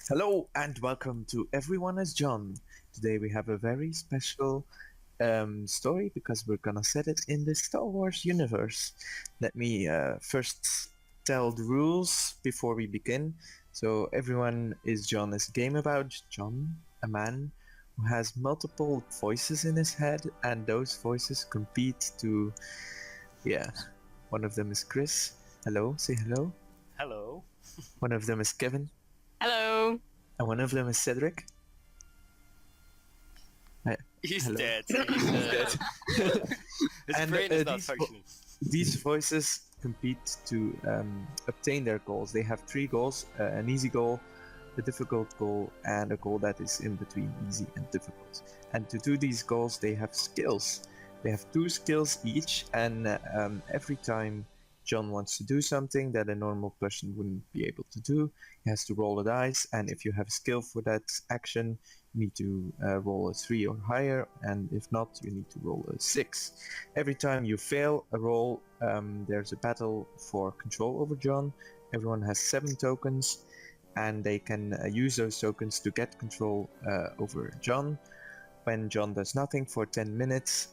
Hello and welcome to Everyone as John. Today we have a very special story because we're gonna set it in the Star Wars universe. Let me first tell the rules before we begin. So, Everyone is John is a game about John, a man who has multiple voices in his head, and those voices compete to, yeah, one of them is Chris. Hello, say hello. Hello. One of them is Kevin, Hello. and one of them is Cedric. He's Hello. dead. Dead. His And, brain is not these functioning. These voices compete to obtain their goals. They have three goals: an easy goal, a difficult goal, and a goal that is in between easy and difficult. And to do these goals, they have skills. They have two skills each, and every time John wants to do something that a normal person wouldn't be able to do, he has to roll a dice. And if you have a skill for that action, you need to roll a 3 or higher, and if not, you need to roll a 6. Every time you fail a roll, there's a battle for control over John. Everyone has 7 tokens, and they can use those tokens to get control over John. When John does nothing for 10 minutes,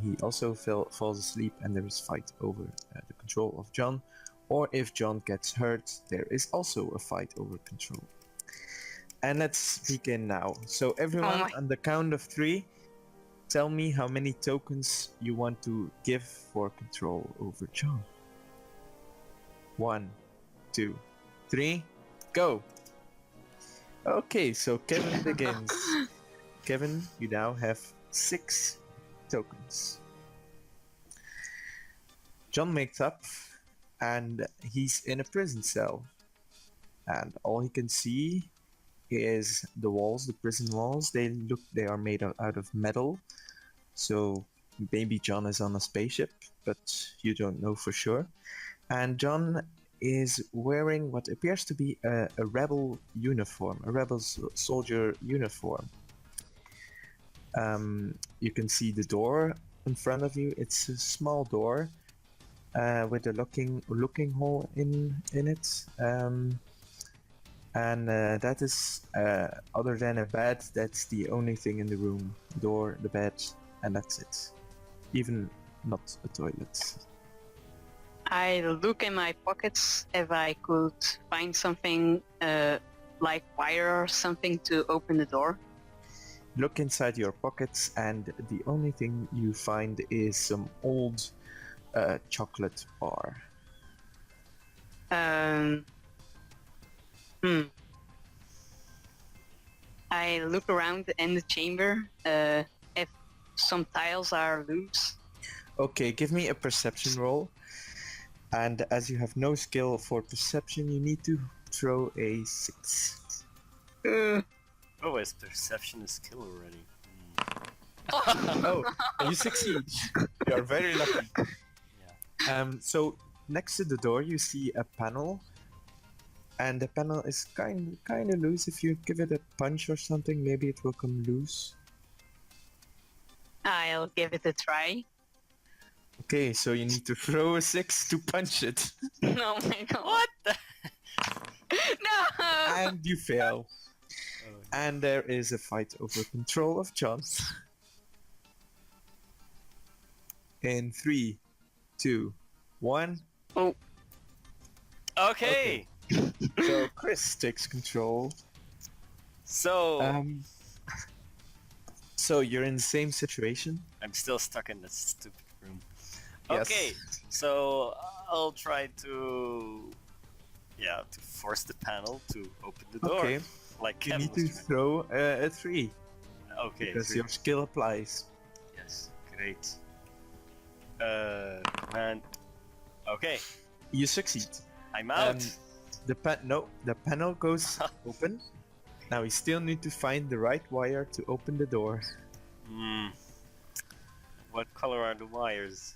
he also falls asleep, and there is fight over the control of John. Or if John gets hurt, there is also a fight over control. And let's begin now. So everyone, on the count of 3, tell me how many tokens you want to give for control over John. 1, 2, 3, go! Okay, so Kevin begins. Kevin, you now have 6 tokens. John wakes up and he's in a prison cell. And all he can see is the walls, the prison walls. They are made out of metal. So maybe John is on a spaceship, but you don't know for sure. And John is wearing what appears to be a rebel uniform, a rebel soldier uniform. You can see the door in front of you. It's a small door with a looking hole in it. And that is, other than a bed, that's the only thing in the room. Door, the bed, and that's it. Even not a toilet. I look in my pockets if I could find something like wire or something to open the door. Look inside your pockets, and the only thing you find is some old chocolate bar. I look around in the chamber if some tiles are loose. Okay, give me a perception roll. And as you have no skill for perception, you need to throw a 6. Oh, his perception is skill already. Oh, you succeed. You are very lucky. Yeah. So next to the door, you see a panel, and the panel is kind of loose. If you give it a punch or something, maybe it will come loose. I'll give it a try. Okay, so you need to throw a 6 to punch it. Oh my god. What the? No! And you fail. And there is a fight over control of John. In 3, 2, 1. Oh. Okay. So Chris takes control. So So you're in the same situation? I'm still stuck in this stupid room. Yes. Okay. So I'll try to force the panel to open the door. Okay. Like You Kevin need to was trying. throw a 3. Okay. Because 3. your skill applies. Yes. Great. Man. Okay. You succeed. I'm out. The panel goes open. Now we still need to find the right wire to open the door. What color are the wires?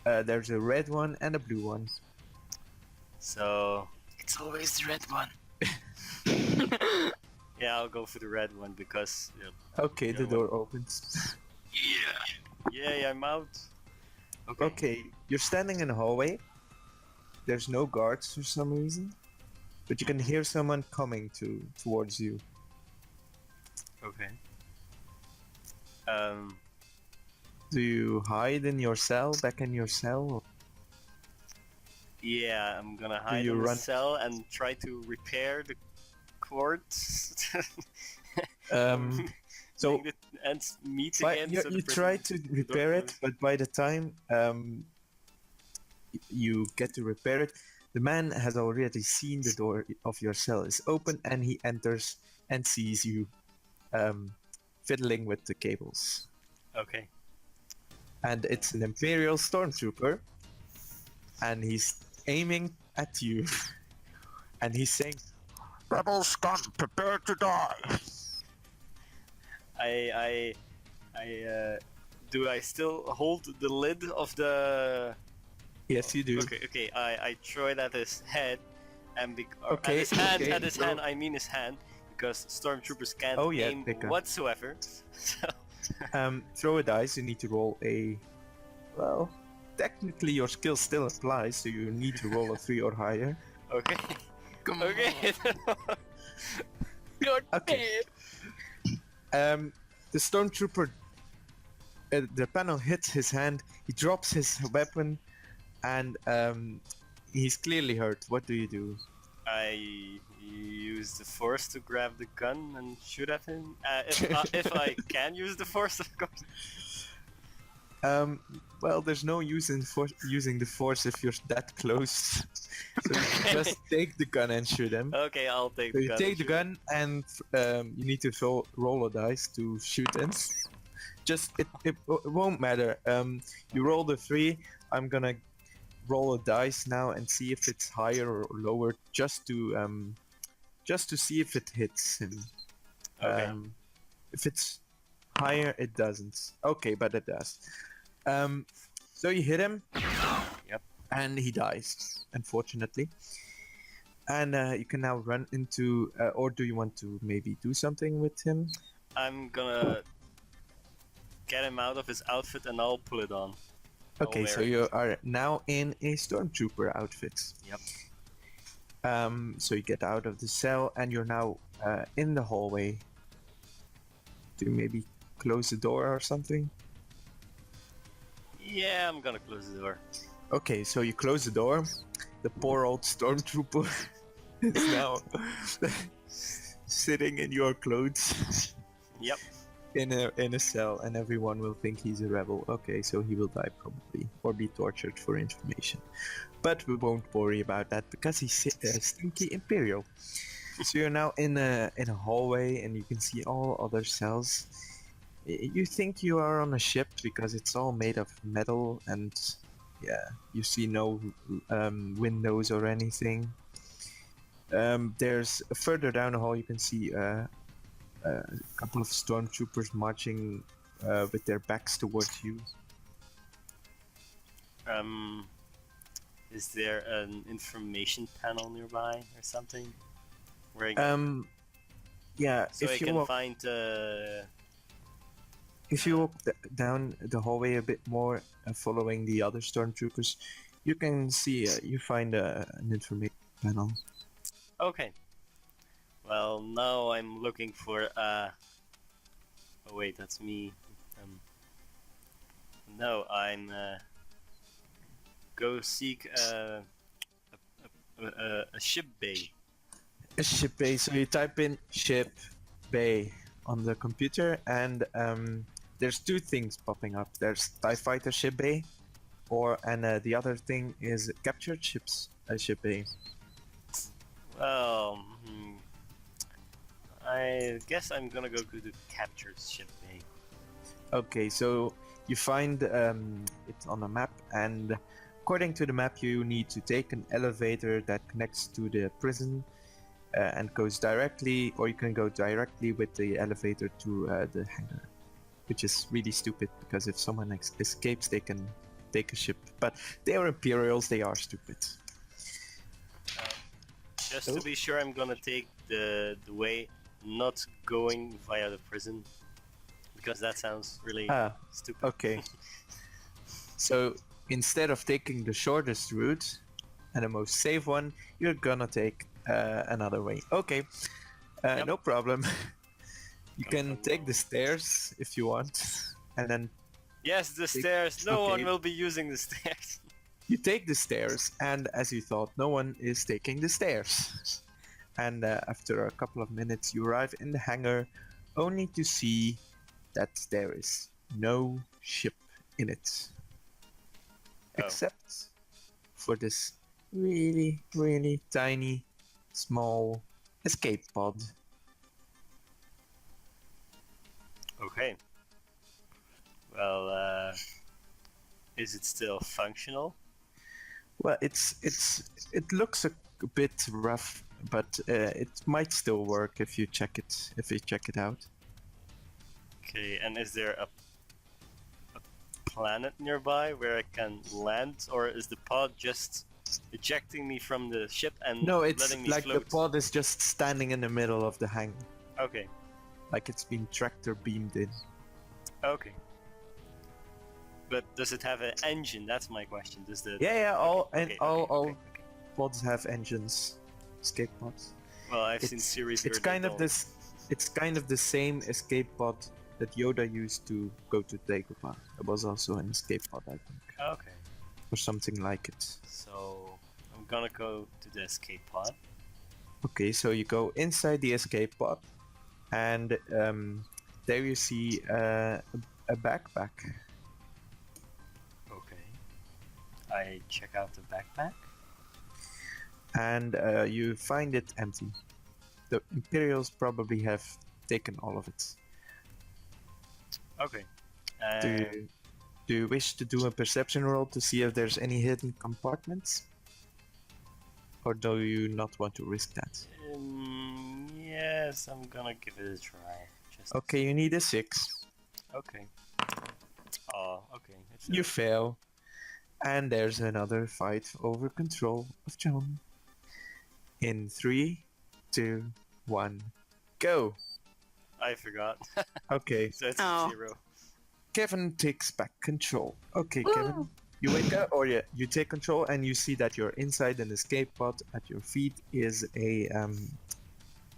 There's a red one and a blue one. So It's always the red one. yeah, I'll go for the red one because Okay, the Yeah, door opens. yeah, I'm out. Okay, you're standing in a hallway. There's no guards for some reason. but you can hear someone coming towards you. Okay. Do you hide in your cell, back in your cell? Or Yeah, I'm gonna hide you in the run- cell and try to repair the cords. so Make the ends meet But again. you, so you the try prison to repair door it, but by the time you get to repair it, the man has already seen the door of your cell is open, and he enters and sees you fiddling with the cables. Okay. And it's an Imperial stormtrooper, and he's aiming at you, and he's saying, "Rebel scum, prepare to die." Do I still hold the lid of the? Yes, you do. Okay. I throw it at his head, and Okay, at his hand. okay, At his so- hand, I mean his hand, because stormtroopers can't Oh, yeah, aim take a- whatsoever. So, Throw a dice. You need to roll a. Well, technically your skill still applies, so you need to roll a 3 or higher. okay. Come Okay. God Okay. The stormtrooper, the panel hits his hand. He drops his weapon, and he's clearly hurt. What do you do? I use the force to grab the gun and shoot at him. If I can use the force, of course. Well, there's no use in using the force if you're that close. So you just take the gun and shoot him. Okay, I'll take So the you gun. take and the shoot gun, and you need to roll a dice to shoot him. Just it won't matter. You roll the 3. I'm gonna roll a dice now and see if it's higher or lower, just to see if it hits him. Okay. If it's higher, it doesn't. Okay, but it does. So you hit him. Yep. And he dies, unfortunately. And you can now run into, or do you want to maybe do something with him? I'm gonna get him out of his outfit and I'll pull it on. I'll Okay, so wear it. you are now in a stormtrooper outfit. Yep. So you get out of the cell and you're now in the hallway. Do you maybe close the door or something? Yeah, I'm gonna close the door. Okay, so you close the door. The poor old stormtrooper is now sitting in your clothes Yep. in a cell, and everyone will think he's a rebel. Okay, so he will die probably, or be tortured for information. But we won't worry about that because he's stinky Imperial. So you're now in a hallway, and you can see all other cells. You think you are on a ship because it's all made of metal, and yeah, you see no windows or anything. There's further down the hall. You can see a couple of stormtroopers marching with their backs towards you. Is there an information panel nearby or something? Where I can, Yeah, so I if you can walk find If you walk down the hallway a bit more, following the other stormtroopers, you can see you find an information panel. Okay. Well, now I'm looking for Oh wait, that's me. No, I'm go seek a ship bay. A ship bay. So you type in ship bay on the computer, and there's 2 things popping up. There's TIE Fighter ship bay, and the other thing is captured ships ship bay. Well, I guess I'm gonna go to the captured ship bay. Okay, so you find it on a map, and according to the map, you need to take an elevator that connects to the prison and goes directly, or you can go directly with the elevator to the hangar, which is really stupid because if someone escapes, they can take a ship. But they are Imperials; they are stupid. Just to be sure, I'm gonna take the way not going via the prison, because that sounds really stupid. Okay. So instead of taking the shortest route and the most safe one, you're gonna take another way. Okay, Yep. no problem. You Come can from take the low. stairs if you want, and then Yes, the stairs. No one okay. will be using the stairs. You take the stairs, and as you thought, no one is taking the stairs. And after a couple of minutes, you arrive in the hangar, only to see that there is no ship in it, except for this really, really tiny, small escape pod. Okay. Well, is it still functional? Well, it looks a bit rough, but it might still work if you check it out. Okay, and is there a planet nearby where I can land, or is the pod just ejecting me from the ship and No, it's letting me like float? the pod is just standing in the middle of the hangar, Okay, like it's been tractor beamed in. okay. But does it have an engine? That's my question. Does the Yeah, all okay. pods have engines, escape pods. Well, I've seen series It's where kind they of don't. this. It's kind of the same escape pod that Yoda used to go to Dagobah. It was also an escape pod, I think, Okay, or something like it. so I'm gonna go to the escape pod. Okay, so you go inside the escape pod, and there you see a backpack. Okay. I check out the backpack. And you find it empty. The Imperials probably have taken all of it. Okay. Do you wish to do a perception roll to see if there's any hidden compartments? Or do you not want to risk that? Yes, I'm gonna give it a try. Just Okay, you need a 6. Okay. Oh, okay. You fail. And there's another fight over control of John. In 3, 2, 1, go! I forgot. Okay, So it's Oh. 0. Kevin takes back control. Okay, Woo! Kevin, you wake up, or yeah, you take control, and you see that you're inside an escape pod. At your feet is an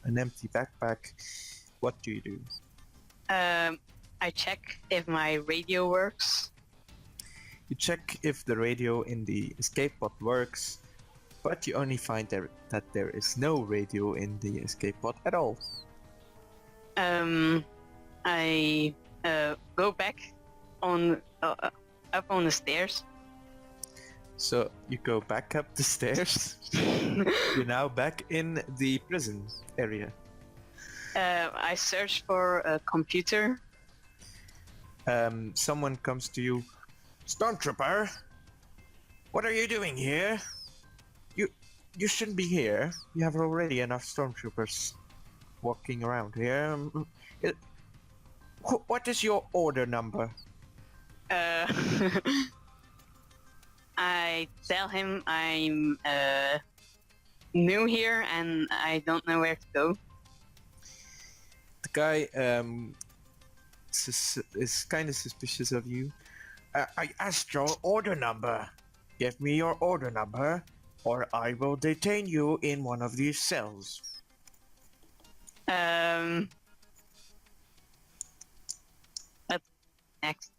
empty backpack. What do you do? I check if my radio works. You check if the radio in the escape pod works, but you only find that there is no radio in the escape pod at all. I go back on up on the stairs. So you go back up the stairs. You're now back in the prison area. I search for a computer. Someone comes to you. Stormtrooper, what are you doing here? You shouldn't be here. You have already enough stormtroopers walking around here. What is your order number? I tell him I'm new here and I don't know where to go. The guy is kind of suspicious of you. I asked your order number. Give me your order number, or I will detain you in one of these cells. That's next.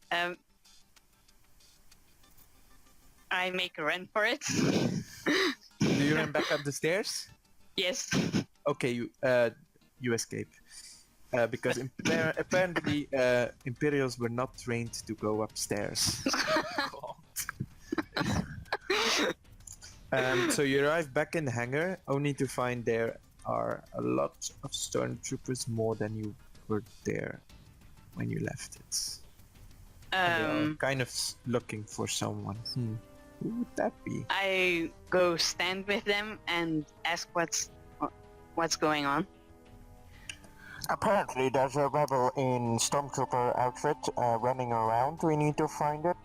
I make a run for it. Do you run back up the stairs? Yes. Okay, you escape. Because apparently Imperials were not trained to go upstairs. So you arrive back in the hangar, only to find there are a lot of stormtroopers, more than you were there when you left it. And they are kind of looking for someone. Who would that be? I go stand with them and ask what's going on. Apparently there's a rebel in Stormtrooper outfit running around. We need to find it.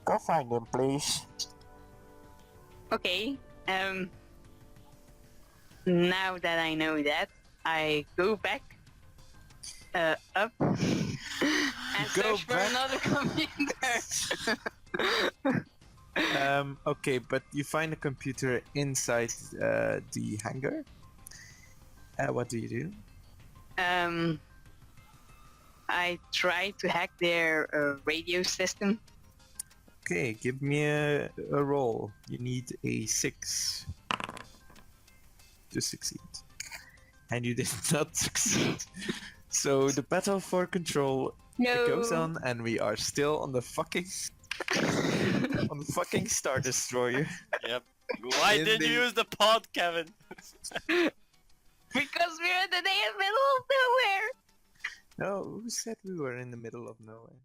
Go find him, please. Okay. Now that I know that, I go back up and Go search for back? another computer. Okay, but you find a computer inside the hangar. What do you do? I try to hack their radio system. Okay, give me a roll. You need a 6 to succeed. And you did not succeed. So the battle for control goes on, and we are still on the fucking Star Destroyer. Yep. Why did you use the pod, Kevin? Because we're in the middle of nowhere. No, who said we were in the middle of nowhere?